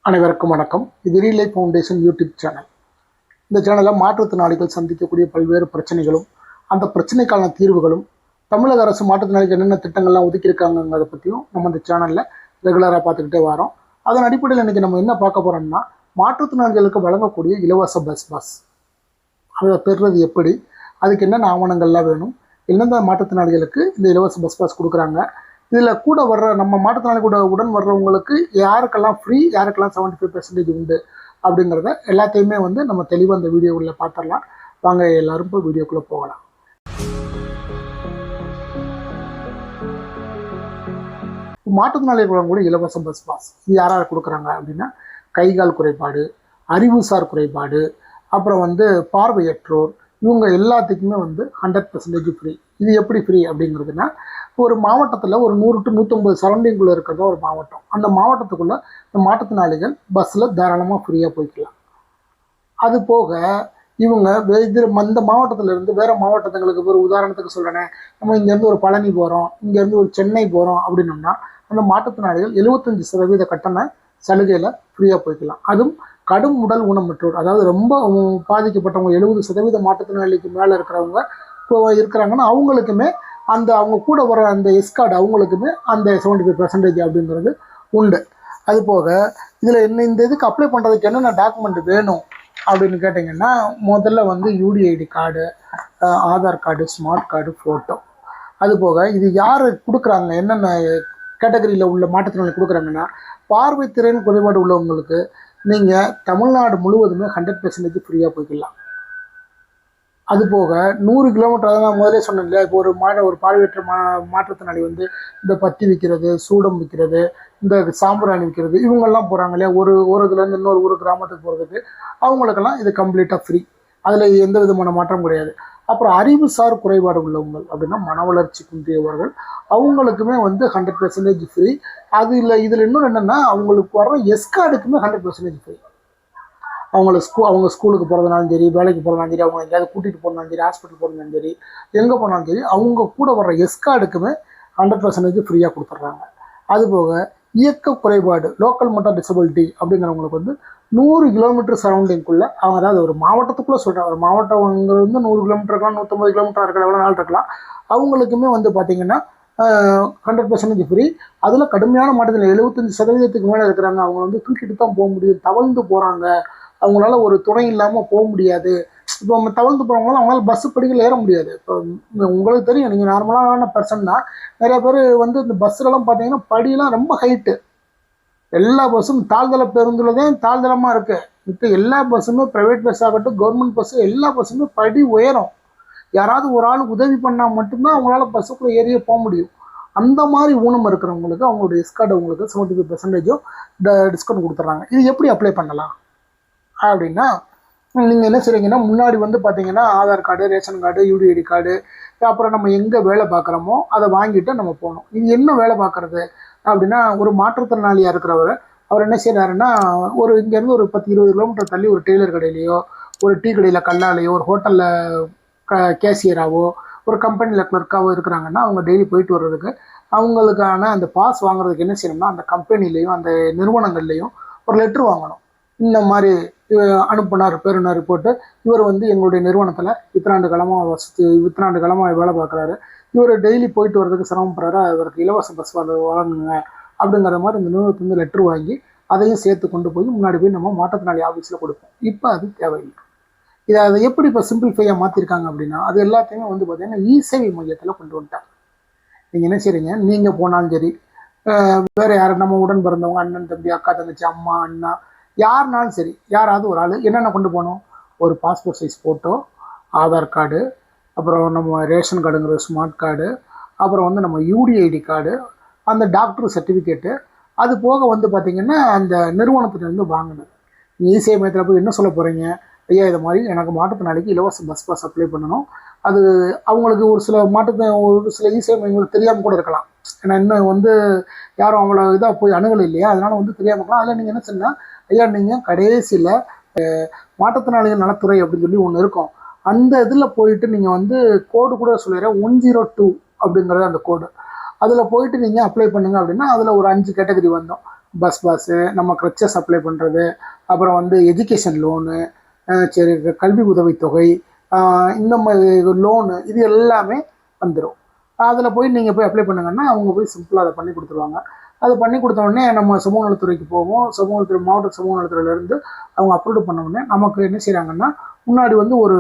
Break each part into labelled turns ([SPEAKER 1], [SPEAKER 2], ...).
[SPEAKER 1] அனைவருக்கும் வணக்கம். இது ரீலை ஃபவுண்டேஷன் யூடியூப் சேனல். இந்த சேனலில் மாற்றுத்திறனாளிகள் சந்திக்கக்கூடிய பல்வேறு பிரச்சனைகளும் அந்த பிரச்சனைக்கான தீர்வுகளும் தமிழக அரசு மாற்றுத்திறனாளிகள் என்னென்ன திட்டங்கள்லாம் ஒதுக்கியிருக்காங்கிறத பற்றியும் நம்ம இந்த சேனலில் ரெகுலராக பார்த்துக்கிட்டே வரோம். அதன் அடிப்படையில் இன்றைக்கி நம்ம என்ன பார்க்க போகிறோம்னா, மாற்றுத்திறனாளிகளுக்கு வழங்கக்கூடிய இலவச பஸ் அதை பெறுறது எப்படி, அதுக்கு என்னென்ன ஆவணங்கள்லாம் வேணும், எந்தெந்த மாற்றுத்திறனாளிகளுக்கு இந்த இலவச பஸ் கொடுக்குறாங்க, இதில் கூட வர்ற நம்ம மாற்றுத்திறனாளி கூட உடன் வர்றவங்களுக்கு யாருக்கெல்லாம் ஃப்ரீ, யாருக்கெல்லாம் 75% உண்டு அப்படிங்கிறத எல்லாத்தையுமே நம்ம தெளிவாக அந்த வீடியோவில் பார்த்துடலாம். வாங்க எல்லாரும் இப்போ வீடியோக்குள்ளே போகலாம். மாற்றுத்திறனாளிகள் கூட இலவச பஸ் இது யார் கொடுக்குறாங்க அப்படின்னா, கைகால் குறைபாடு, அறிவுசார் குறைபாடு, அப்புறம் பார்வையற்றோர், இவங்க எல்லாத்துக்குமே 100% ஃப்ரீ. இது எப்படி ஃப்ரீ அப்படிங்கிறதுனா, ஒரு மாவட்டத்தில் ஒரு 100 to 150 சரௌண்டிங்குள்ளே இருக்கிறதா ஒரு மாவட்டம். அந்த மாவட்டத்துக்குள்ளே இந்த மாற்றுத்திறனாளிகள் பஸ்ஸில் தாராளமாக ஃப்ரீயாக போய்க்கலாம். அது போக இவங்க அந்த மாவட்டத்திலேருந்து வேறு மாவட்டத்துங்களுக்கு, ஒரு உதாரணத்துக்கு சொல்கிறேன், நம்ம இங்கேருந்து ஒரு பழனி போகிறோம், இங்கேருந்து ஒரு சென்னை போகிறோம் அப்படின்னோம்னா, அந்த மாற்றுத்திறனாளிகள் 75% கட்டண சலுகையில் ஃப்ரீயாக போய்க்கலாம். அதுவும் கடும் உடல் ஊனமுற்றோர், அதாவது ரொம்ப பாதிக்கப்பட்டவங்க, 70% மாற்றுத்திறனாளிக்கு மேலே இருக்கிறவங்க இப்போ இருக்கிறாங்கன்னா அவங்களுக்குமே அவங்க கூட வர அந்த எஸ்கார்டு அவங்களுக்குமே அந்த 75% அப்படிங்கிறது உண்டு. அது போக இதில் இந்த இதுக்கு அப்ளை பண்ணுறதுக்கு என்னென்ன டாக்குமெண்ட் வேணும் அப்படின்னு கேட்டிங்கன்னா, முதல்ல UDID card, Aadhaar card, smart card, photo. அது போக இது யார் கொடுக்குறாங்க, என்னென்ன கேட்டகரியில் உள்ள மாற்றுத்திறனாளி கொடுக்குறாங்கன்னா, பார்வைத்திறன் குறைபாடு உள்ளவங்களுக்கு நீங்கள் தமிழ்நாடு முழுவதுமே 100% ஃப்ரீயாக போய்க்கலாம். அது போக 100 கிலோமீட்டர், அதான் நான் முதலே சொன்னேன் இல்லையா, இப்போ ஒரு பார்வையற்ற மாற்றுத்திறனாளி இந்த பத்தி விற்கிறது, சூடம் விற்கிறது, இந்த சாம்பிராணி விற்கிறது, இவங்கெல்லாம் போகிறாங்க இல்லையா, ஒரு இதுலேருந்து இன்னொரு ஒரு கிராமத்துக்கு போகிறதுக்கு, அவங்களுக்கெல்லாம் இது கம்ப்ளீட்டாக ஃப்ரீ. அதில் எந்த விதமான மாற்றம் கிடையாது. அப்புறம் அறிவுசார் குறைபாடு உள்ளவங்க அப்படின்னா, மன வளர்ச்சி குன்றியவர்கள், அவங்களுக்குமே 100% ஃப்ரீ. அது இல்லை, இதில் இன்னொன்று என்னென்னா, அவங்களுக்கு வர்ற எஸ்கார்டுக்குமே 100% ஃப்ரீ. அவங்க ஸ்கூலுக்கு போகிறதுனாலும் சரி, வேலைக்கு போகிறதுனாலும் சரி, அவங்க எங்கேயாவது கூட்டிகிட்டு போனாலும் சரி, ஹாஸ்பிட்டல் போகிறதுனாலும் சரி, எங்கே போனாலும் சரி, அவங்க கூட வர்ற எஸ்கார்டுக்குமே 100% ஃப்ரீயாக கொடுத்துட்றாங்க. அதுபோக இயக்க குறைபாடு, லோக்கல் மோட்டார் டிசபிலிட்டி அப்படிங்கிறவங்களுக்கு 100 கிலோமீட்டர் சரௌண்டிங்குள்ளே, அவங்க அதாவது ஒரு மாவட்டத்துக்குள்ளே சொல்கிறாங்க, ஒரு மாவட்டம் 100 கிலோமீட்டர் இருக்கலாம், 150 கிலோமீட்டர் இருக்கலாம், எவ்வளோ நாள் இருக்கலாம், அவங்களுக்குமே பார்த்திங்கன்னா 100% ஃப்ரீ. அதில் கடுமையான மாற்றத்தில் 75% மேலே இருக்கிறாங்க, அவங்க தூக்கிட்டு தான் போக முடியும், தவழ்ந்து போகிறாங்க, அவங்களால ஒரு துணை இல்லாமல் போக முடியாது. இப்போ தவழ்ந்து போகிறவங்களாம் அவங்களால பஸ்ஸு படிக்கல ஏற முடியாது. இப்போ உங்களுக்கு தெரியும், நீங்கள் நார்மலான பர்சன் தான், நிறைய பேர் இந்த பஸ்ஸுலலாம் பார்த்தீங்கன்னா படியெல்லாம் ரொம்ப ஹைட்டு. எல்லா பஸ்ஸும் தாழ்தள பேருந்தில் தான் தாழ்தளமாக இருக்குது. இப்போ எல்லா பஸ்ஸுமே ப்ரைவேட் பஸ் ஆகட்டும், கவர்மெண்ட் பஸ்ஸு, எல்லா பஸ்ஸுமே படி உயரம். யாராவது ஒரு ஆள் உதவி பண்ணால் மட்டும்தான் அவங்களால பஸ்ஸுக்குள்ளே ஏறியே போக முடியும். அந்த மாதிரி ஊனம் இருக்கிறவங்களுக்கு அவங்களுடைய எஸ்கார்டு அவங்களுக்கு 75% டிஸ்கவுண்ட் கொடுத்துட்றாங்க. இது எப்படி அப்ளை பண்ணலாம் அப்படின்னா, நீங்கள் என்ன செய்றீங்கன்னா, முன்னாடி பார்த்தீங்கன்னா Aadhaar card, ration card, UDID card, அப்புறம் நம்ம எங்கே வேலை பார்க்குறோமோ அதை வாங்கிட்டு நம்ம போகணும். இது என்ன வேலை பார்க்குறது அப்படின்னா, ஒரு மாற்றுத்திறனாளியாக இருக்கிறவர் அவர் என்ன செய்கிறாருன்னா, இங்கேருந்து ஒரு 10-20 கிலோமீட்டர் தள்ளி ஒரு டெய்லர் கடையிலையோ, ஒரு டீ கடையில் கல்லாலையோ, ஒரு ஹோட்டலில் கேஷியராகவோ, ஒரு கம்பெனியில் கிளர்க்காவோ இருக்கிறாங்கன்னா, அவங்க டெய்லி போயிட்டு வர்றதுக்கு அவங்களுக்கான அந்த பாஸ் வாங்குறதுக்கு என்ன செய்யணும்னா, அந்த கம்பெனிலையும் அந்த நிறுவனங்கள்லேயும் ஒரு லெட்ரு வாங்கணும். இந்த மாதிரி அனுப்புனார், பெறுநர் போட்டு, இவர் எங்களுடைய நிறுவனத்தில் இத்தனாண்டு காலமாக வேலை பார்க்குறாரு, இவர் டெய்லி போயிட்டு வர்றதுக்கு சிரமப்படுறாரு, அவருக்கு இலவச பஸ் வழங்குங்க அப்படிங்கிற மாதிரி இந்த நிறுவனத்துலேருந்து லெட்ரு வாங்கி அதையும் சேர்த்து கொண்டு போய் முன்னாடி போய் நம்ம மாற்றுத்திறனாளி ஆஃபீஸில் கொடுப்போம். இப்போ அது தேவையில்லை. அதை எப்படி இப்போ சிம்பிளிஃபையாக மாற்றிருக்காங்க அப்படின்னா, அது எல்லாத்தையுமே பார்த்தீங்கன்னா இ-சேவை மையத்தில் கொண்டு வந்துட்டாங்க. நீங்கள் என்ன செய்றீங்க, நீங்கள் போனாலும் சரி, வேறு யார் நம்ம உடன் பிறந்தவங்க, அண்ணன் தம்பி, அக்கா தங்கச்சி, அம்மா அண்ணா, யாருனாலும் சரி, யாராவது ஒரு ஆள் என்னென்ன கொண்டு போகணும், ஒரு passport size photo, Aadhaar card, அப்புறம் நம்ம ரேஷன் கார்டுங்கிற ஸ்மார்ட் கார்டு, அப்புறம் நம்ம யூடிஐடி கார்டு, அந்த டாக்டர் சர்டிஃபிகேட்டு, அது போக பார்த்திங்கன்னா அந்த நிறுவனத்துலேருந்து வாங்கினது. இ-சேவை மையத்தில் போய் என்ன சொல்ல போகிறீங்க, ஐயா இது மாதிரி எனக்கு மாற்றுத்திறனாளிக்கு இலவச பஸ் அப்ளை பண்ணணும், அது அவங்களுக்கு ஒரு சில இ-சேவை மையங்களுக்கு தெரியாமல் கூட இருக்கலாம், ஏன்னா இன்னும் யாரும் அவ்வளோ இதாக போய் அணுகலை இல்லையா, அதனால் தெரியாமல் இருக்கலாம். அதில் நீங்கள் என்ன சொன்னால், ஐயா நீங்கள் கடைசியில் மாற்றுத்திறனாளிகள் நலத்துறை அப்படின்னு சொல்லி ஒன்று இருக்கும், அந்த இதில் போயிட்டு நீங்கள் கோடு கூட சொல்லிடுறேன், 102 அப்படிங்கிறது அந்த கோடு, அதில் போயிட்டு நீங்கள் அப்ளை பண்ணுங்க அப்படின்னா, அதில் ஒரு 5 கேட்டகரி வந்தோம். பஸ் பாஸு, நம்ம க்ரச்சஸ் அப்ளை பண்ணுறது, அப்புறம் வந்து எஜுகேஷன் லோனு, சரி கல்வி உதவித்தொகை, இந்த மாதிரி லோனு, இது எல்லாமே வந்துடும். அதில் போய் நீங்கள் போய் அப்ளை பண்ணுங்கன்னா அவங்க போய் சிம்பிளாக அதை பண்ணி கொடுத்துருவாங்க. அது பண்ணி கொடுத்த உடனே நம்ம சமூக நலத்துறைக்கு போவோம். சமூக நலத்துறை மாவட்ட சமூக நலத்துறையிலேருந்து அவங்க அப்ரூவ் பண்ண உடனே நமக்கு என்ன செய்கிறாங்கன்னா, முன்னாடி வந்து ஒரு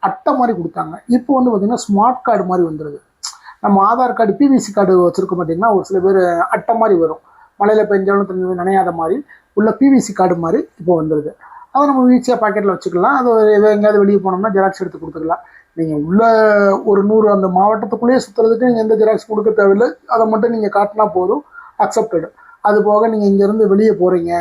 [SPEAKER 1] அட்டை மாதிரி கொடுத்தாங்க. இப்போ வந்து பார்த்திங்கன்னா ஸ்மார்ட் கார்டு மாதிரி வந்துடுது. நம்ம ஆதார் கார்டு பிவிசி கார்டு வச்சுருக்கோம் பார்த்திங்கன்னா, ஒரு சில பேர் அட்டை மாதிரி வரும், மழையில் பெஞ்சாலும் தண்ணி நனையாத மாதிரி உள்ள பிவிசி கார்டு மாதிரி இப்போ வந்துடுது. அதை நம்ம ஈஸியாக பாக்கெட்டில் வச்சுக்கலாம். அது எங்கேயாவது வெளியே போனோம்னா ஜெராக்ஸ் எடுத்து கொடுத்துக்கலாம். நீங்கள் உள்ள ஒரு 100 அந்த மாவட்டத்துக்குள்ளேயே சுற்றுறதுக்கு நீங்கள் எந்த ஜெராக்ஸ் கொடுக்க தேவையில்லை. அதை மட்டும் நீங்கள் காட்டினா போதும், அக்செப்டடு. அது போக நீங்கள் இங்கேருந்து வெளியே போகிறீங்க,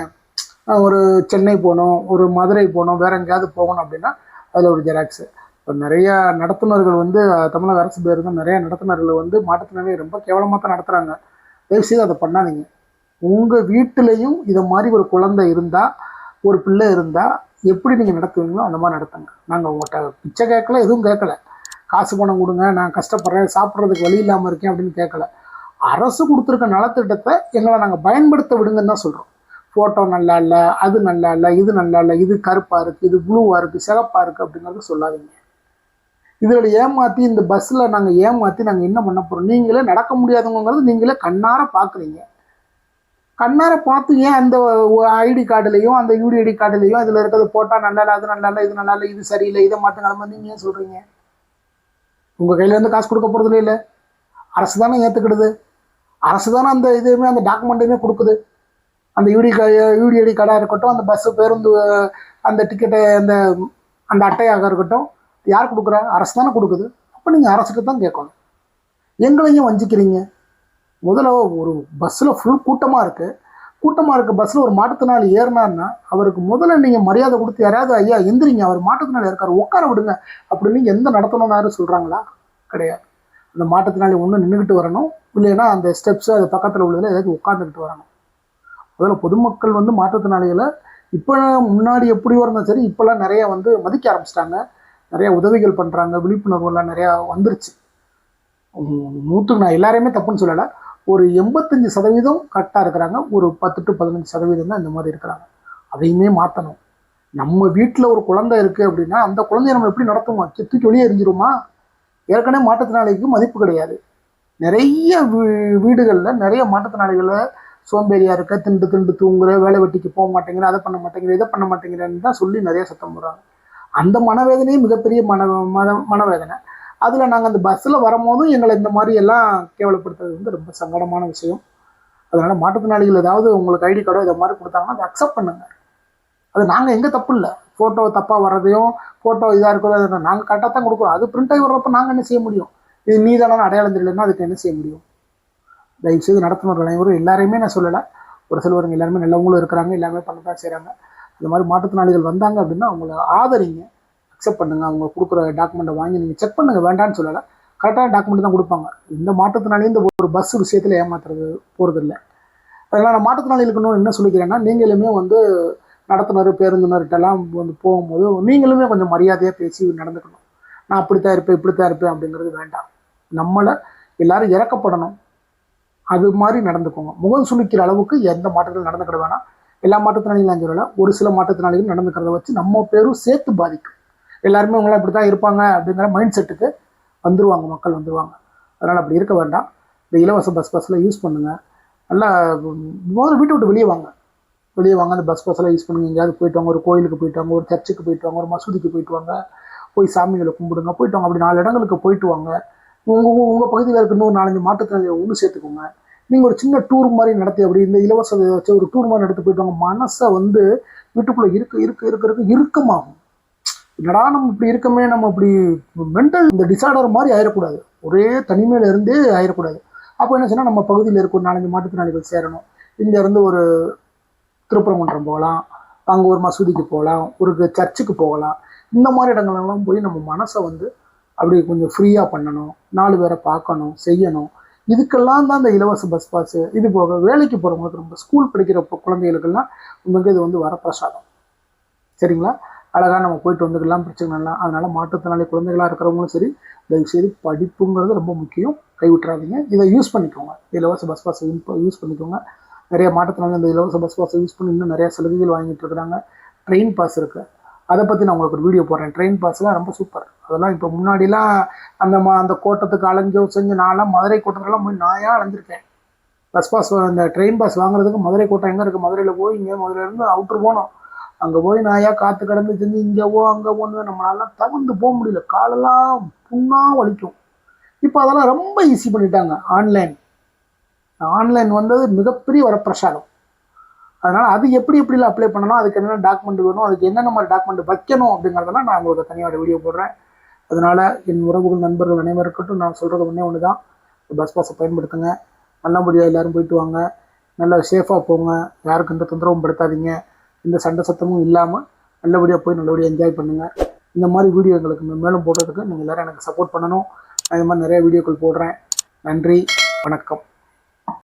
[SPEAKER 1] ஒரு சென்னை போகணும், ஒரு மதுரை போகணும், வேறு எங்கேயாவது போகணும் அப்படின்னா அதில் ஒரு ஜெராக்ஸு. இப்போ நிறையா நடத்துனர்கள் வந்து தமிழக அரசு பேர் தான் நிறையா நடத்துனர்கள் வந்து மாற்றுத்திறனாளியை ரொம்ப கேவலமாக தான் நடத்துகிறாங்க. தயவுசெய்து அதை பண்ணாதீங்க. உங்கள் வீட்டிலையும் இதை மாதிரி ஒரு குழந்தை இருந்தால், ஒரு பிள்ளை இருந்தால் எப்படி நீங்கள் நடத்துவீங்களோ அந்த மாதிரி நடத்துங்க. நாங்கள் உங்கள்கிட்ட பிச்சை கேட்கல, எதுவும் கேட்கல, காசு பணம் கொடுங்க, நான் கஷ்டப்படுறேன், சாப்பிட்றதுக்கு வழி இல்லாமல் இருக்கேன் அப்படின்னு கேட்கல. அரசு கொடுத்துருக்க நலத்திட்டத்தை எங்களை நாங்கள் பயன்படுத்த விடுங்கன்னு தான் சொல்கிறோம். ஃபோட்டோ நல்லா இல்லை, அது நல்லா இல்லை, இது நல்லா இல்லை, இது கருப்பாக இருக்குது, இது ப்ளூவாக இருக்குது, சிகப்பாக இருக்குது அப்படிங்கிறது சொல்லாதீங்க. இதில் ஏமாற்றி இந்த பஸ்ஸில் நாங்கள் ஏமாற்றி நாங்கள் என்ன பண்ண போகிறோம்? நீங்களே நடக்க முடியாதவங்கிறது நீங்களே கண்ணார பார்க்குறீங்க. கண்ணார பார்த்து ஏன் அந்த ஐடி கார்டுலையும் அந்த யூடிஐடி கார்டுலையும் இதில் இருக்கிறது போட்டால் நல்லா இல்லை, அது நல்லா இல்லை, இது நல்லா இல்லை, இது சரியில்லை, இதை மாட்டுங்க, அது மாதிரி நீங்கள் ஏன் சொல்கிறீங்க? உங்கள் கையிலேருந்து காசு கொடுக்க போகிறதுல இல்லை, அரசு தானே ஏற்றுக்கிடுது. அரசு தானே அந்த இதுவுமே அந்த டாக்குமெண்ட்டுமே கொடுக்குது. அந்த யூடிஐடி கார்டாக இருக்கட்டும், அந்த பஸ்ஸு பேருந்து அந்த டிக்கெட்டை அந்த அந்த அட்டையாக இருக்கட்டும், யார் கொடுக்குறா? அரசு தானே கொடுக்குது. அப்போ நீங்கள் அரசுக்கு தான் கேட்கணும். எங்களையும் வஞ்சிக்கிறீங்க. முதல்ல ஒரு பஸ்ஸில் ஃபுல் கூட்டமாக இருக்க பஸ்ஸில் ஒரு மாற்றுத்திறனாளி ஏறினார்னா அவருக்கு முதல்ல நீங்கள் மரியாதை கொடுத்து யாராவது ஐயா எந்திரிங்க, அவர் மாற்றுத்திறனாளி இருக்கார், உட்கார விடுங்க அப்படின்னு எந்த நடத்தணும்னாரு சொல்கிறாங்களா? கிடையாது. அந்த மாற்றுத்திறனாளி ஒன்று நின்றுக்கிட்டு வரணும், இல்லைன்னா அந்த ஸ்டெப்ஸு அது பக்கத்தில் உள்ளதில் ஏதாவது உட்காந்துக்கிட்டு வரணும். முதல்ல பொதுமக்கள் வந்து மாற்றுத்திறனாளிகளை இப்போ முன்னாடி எப்படியோ இருந்தாலும் சரி, இப்போல்லாம் நிறையா வந்து மதிக்க ஆரம்பிச்சிட்டாங்க. நிறையா உதவிகள் பண்ணுறாங்க, விழிப்புணர்வுலாம் நிறையா வந்துருச்சு. நான் எல்லாரையுமே தப்புன்னு சொல்லலை. ஒரு 85% கரெக்டாக இருக்கிறாங்க, ஒரு 10 to 15% தான் இந்த மாதிரி இருக்கிறாங்க. அதையுமே மாற்றணும். நம்ம வீட்டில் ஒரு குழந்தை இருக்குது அப்படின்னா அந்த குழந்தைய நம்ம எப்படி நடத்துவோம்? தூக்கி வெளியே எரிஞ்சிருமா? ஏற்கனவே மாற்றுத்திறனாளிக்கு மதிப்பு கிடையாது. நிறைய வீடுகளில் நிறைய மாற்றுத்திறனாளிகளை சோம்பேறியாக இருக்க, திண்டு தூங்குற, வேலை வெட்டிக்கு போக மாட்டேங்கிற, அதை பண்ண மாட்டேங்கிற, இதை பண்ண மாட்டேங்கிறேன்னு தான் சொல்லி நிறைய சத்தம் போடுறாங்க. அந்த மனவேதனையும் மிகப்பெரிய மனவேதனை. அதில் நாங்கள் அந்த பஸ்ஸில் வரும்போதும் எங்களை இந்த மாதிரி எல்லாம் கேவலப்படுத்துறது வந்து ரொம்ப சங்கடமான விஷயம். அதனால் மாற்றுத்திறனாளிகள் ஏதாவது உங்களுக்கு ஐடி கார்டோ இதை மாதிரி கொடுத்தாங்கன்னா அதை அக்செப்ட் பண்ணுங்கள். அது நாங்கள் எங்கே தப்பு இல்லை. ஃபோட்டோ தப்பாக வர்றதையும் ஃபோட்டோ இதாக இருக்கிறத நாங்கள் கரெக்டாக தான் கொடுக்குறோம். அது பிரிண்ட் ஆகி வர்றப்போ நாங்கள் என்ன செய்ய முடியும்? இது நீதான அடையாளம் தெரியலன்னா அதுக்கு என்ன செய்ய முடியும்? தயவுசெய்து நடத்துனர்கள் அனைவரும், எல்லாரையுமே நான் சொல்லலை, ஒரு சிலவருங்க எல்லாருமே நல்லவங்களும் இருக்கிறாங்க, எல்லாமே பண்ண தான் செய்கிறாங்க. இந்த மாதிரி மாற்றுத்திறனாளிகள் வந்தாங்க அப்படின்னா அவங்கள ஆதரிங்க, அக்செப்ட் பண்ணுங்கள். அவங்க கொடுக்குற டாக்குமெண்ட்டை வாங்கி நீங்கள் செக் பண்ணுங்கள், வேண்டான்னு சொல்லலை. கரெக்டான டாக்குமெண்ட் தான் கொடுப்பாங்க. இந்த மாற்றுத்திறனாளி இந்த ஒரு பஸ் விஷயத்தில் ஏமாத்துறது போகிறது இல்லை. அதனால் நான் மாற்றுத்திறனாளிகளுக்கு இன்னும் என்ன சொல்லிக்கிறேன்னா, நீங்களுமே வந்து நடத்துனர் பேருந்தினர்கிட்டலாம் வந்து போகும்போது நீங்களுமே கொஞ்சம் மரியாதையாக பேசி நடந்துக்கணும். நான் அப்படித்தான் இருப்பேன், இப்படித்தான் இருப்பேன் அப்படிங்கிறது வேண்டாம். நம்மளை எல்லாரும் இறக்கப்படணும், அது மாதிரி நடந்துக்கோங்க. முகம் சுளிக்கிற அளவுக்கு எந்த மாற்றத்திலும் நடந்துக்கிட வேணாம். எல்லா மாற்றுத்திறனாளிகளும் சொல்லலை, ஒரு சில மாற்றுத்திறனாளிகள் நடந்துக்கிறத வச்சு நம்ம பேரும் சேர்த்து பாதிக்கும். எல்லாருமே அவங்களாம் இப்படி தான் இருப்பாங்க அப்படிங்கிற மைண்ட் செட்டுக்கு வந்துடுவாங்க, மக்கள் வந்துடுவாங்க. அதனால் அப்படி இருக்க வேண்டாம். இந்த இலவச பஸ்ஸில் யூஸ் பண்ணுங்கள். நல்லா முதல்ல வீட்டை விட்டு வெளியே வாங்க. அந்த பஸ்ஸெல்லாம் யூஸ் பண்ணுங்கள். எங்கேயாவது போயிட்டு வாங்க, ஒரு கோயிலுக்கு போயிட்டு வாங்க, ஒரு சர்ச்சுக்கு போயிட்டு வாங்க, ஒரு மசூதிக்கு போயிட்டு வாங்க, போய் சாமிகளை கும்பிடுங்க, போயிட்டு வாங்க. அப்படி 4 இடங்களுக்கு போயிட்டு வாங்க. உங்கள் பகுதியில் இருக்க இன்னும் 4-5 மாற்றுத்திறனாளிகளை ஒன்று சேர்த்துக்கோங்க. நீங்கள் ஒரு சின்ன டூர் மாதிரி நடத்தி அப்படி இந்த இலவச வச்சு ஒரு டூர் மாதிரி நடத்தி போயிட்டு வாங்க. மனசை வந்து வீட்டுக்குள்ளே இருக்க இறுக்கமாகும். என்னடா நம்ம இப்படி இருக்கமே, நம்ம இப்படி மென்டல் இந்த டிசார்டர் மாதிரி ஆயிடக்கூடாது, ஒரே தனிமையில் இருந்தே ஆயிடக்கூடாது. அப்போ என்ன சொன்னால் நம்ம பகுதியில் இருக்க ஒரு 4-5 மாற்றுத்திறனாளிகள் சேரணும். இங்கேருந்து ஒரு திருப்பரங்குன்றம் போகலாம், அங்கே ஒரு மசூதிக்கு போகலாம், ஒரு சர்ச்சுக்கு போகலாம். இந்த மாதிரி இடங்கள்லாம் போய் நம்ம மனசை வந்து அப்படி கொஞ்சம் ஃப்ரீயாக பண்ணணும், 4 பேரை பார்க்கணும், செய்யணும். இதுக்கெல்லாம் தான் இந்த இலவச பஸ் பாஸு. இது போக வேலைக்கு போகிறவங்களுக்கு, ரொம்ப ஸ்கூல் படிக்கிற குழந்தைகளுக்கெல்லாம் உங்களுக்கு இது வந்து வரப்பிரசாதம். சரிங்களா? அழகாக நம்ம போயிட்டு வந்துக்கலாம், பிரச்சனை இல்லை. அதனால் மாற்றுத்திறனாளி குழந்தைகளாக இருக்கிறவங்களும் சரி, தயவுசெய்து படிப்புங்கிறது ரொம்ப முக்கியம், கைவிட்டுறாதீங்க. இதை யூஸ் பண்ணிக்கோங்க, இலவச பஸ் பாஸ் யூஸ் பண்ணிக்கோங்க. நிறைய மாற்றத்தினால இந்த இலவச பஸ் பாஸை யூஸ் பண்ணி இன்னும் நிறைய சலுகைகள் வாங்கிட்டு இருக்கிறாங்க. ட்ரெயின் பாஸ் இருக்குது, அதை பற்றி நான் உங்களுக்கு ஒரு வீடியோ போடுறேன். ட்ரெயின் பாஸ்லாம் ரொம்ப சூப்பர். அதெல்லாம் இப்போ முன்னாடிலாம் அந்த கோட்டத்துக்கு அலைஞ்சோ செஞ்சு நான்லாம் மதுரை கோட்டத்துலாம் போய் நாயாக அலைஞ்சிருக்கேன். பஸ் பாஸ் இந்த ட்ரெயின் பாஸ் வாங்குறதுக்கு மதுரை கோட்டம் எங்கே இருக்குது, மதுரையில் போய் இங்கே மதுரையிலேருந்து அவுட்ரு போனோம். அங்கே போய் நாயாக காற்று கடந்து செஞ்சு இங்கேவோ அங்கே நம்மளாலாம் தகுந்து போக முடியல, காலெல்லாம் புண்ணாக வலிக்கும். இப்போ அதெல்லாம் ரொம்ப ஈஸி பண்ணிட்டாங்க. ஆன்லைன் வந்தது மிகப்பெரிய வரப்பிரசாதம். அதனால் அது எப்படிலாம் அப்ளை பண்ணணும், அதுக்கு என்னென்ன டாக்குமெண்ட் வேணும், அதுக்கு என்னென்ன மாதிரி டாக்குமெண்ட் வைக்கணும் அப்படிங்கிறதெல்லாம் நான் உங்களுக்கு தனியாக வீடியோ போடுறேன். அதனால் என் உறவுகள் நண்பர்கள் அனைவருக்கட்டும் நான் சொல்கிறது ஒன்று தான், பஸ் பாஸை பயன்படுத்துங்க. நல்லபடியாக எல்லோரும் போயிட்டு வாங்க, நல்லா சேஃபாக போங்க, யாருக்கும் எந்த தொந்தரவும் படுத்தாதீங்க, எந்த சண்டை சத்தமும் இல்லாமல் நல்லபடியாக போய் நல்லபடியாக என்ஜாய் பண்ணுங்கள். இந்த மாதிரி வீடியோ எங்களுக்கு மேலும் போடுறதுக்கு நீங்கள் எல்லோரும் எனக்கு சப்போர்ட் பண்ணணும். நான் இது மாதிரி நிறைய வீடியோக்கள் போடுறேன். நன்றி, வணக்கம்.